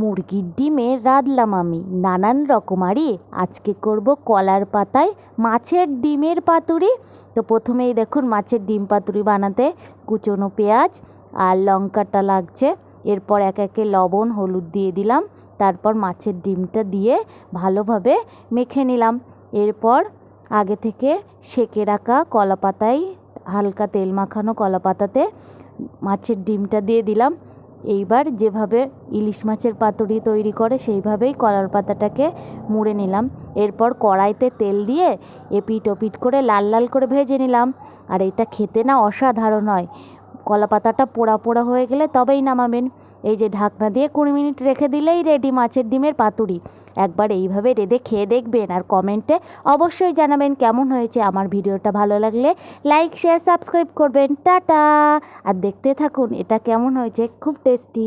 মুরগির ডিমে রাঁধলাম আমি নানান রকমারি। আজকে করব কলার পাতায় মাছের ডিমের পাতুরি। তো প্রথমেই দেখুন মাছের ডিম পাতুরি বানাতে কুচনো পেঁয়াজ আর লঙ্কাটা লাগছে। এরপর এক একে লবণ হলুদ দিয়ে দিলাম, তারপর মাছের ডিমটা দিয়ে ভালোভাবে মেখে নিলাম। এরপর আগে থেকে সেঁকে রাখা কলা পাতায় হালকা তেল মাখানো কলা পাতাতে মাছের ডিমটা দিয়ে দিলাম। এইবার যেভাবে ইলিশ মাছের পাতুরি তৈরি করে সেইভাবেই কলার পাতাটাকে মুড়ে নিলাম। এরপর কড়াইতে তেল দিয়ে এপিট ওপিট করে লাল লাল করে ভেজে নিলাম। আর এটা খেতে না অসাধারণ হয়। কলা পাতাটা পোড়া পোড়া হয়ে গেলে তবেই নামাবেন। এই যে ঢাকনা দিয়ে 20 মিনিট রেখে দিলেই রেডি মাছের ডিমের পাতুরি। একবার এইভাবে রেঁধে খেয়ে দেখবেন আর কমেন্টে অবশ্যই জানাবেন কেমন হয়েছে। আমার ভিডিওটা ভালো লাগলে লাইক শেয়ার সাবস্ক্রাইব করবেন। টাটা। আর দেখতে থাকুন এটা কেমন হয়েছে, খুব টেস্টি।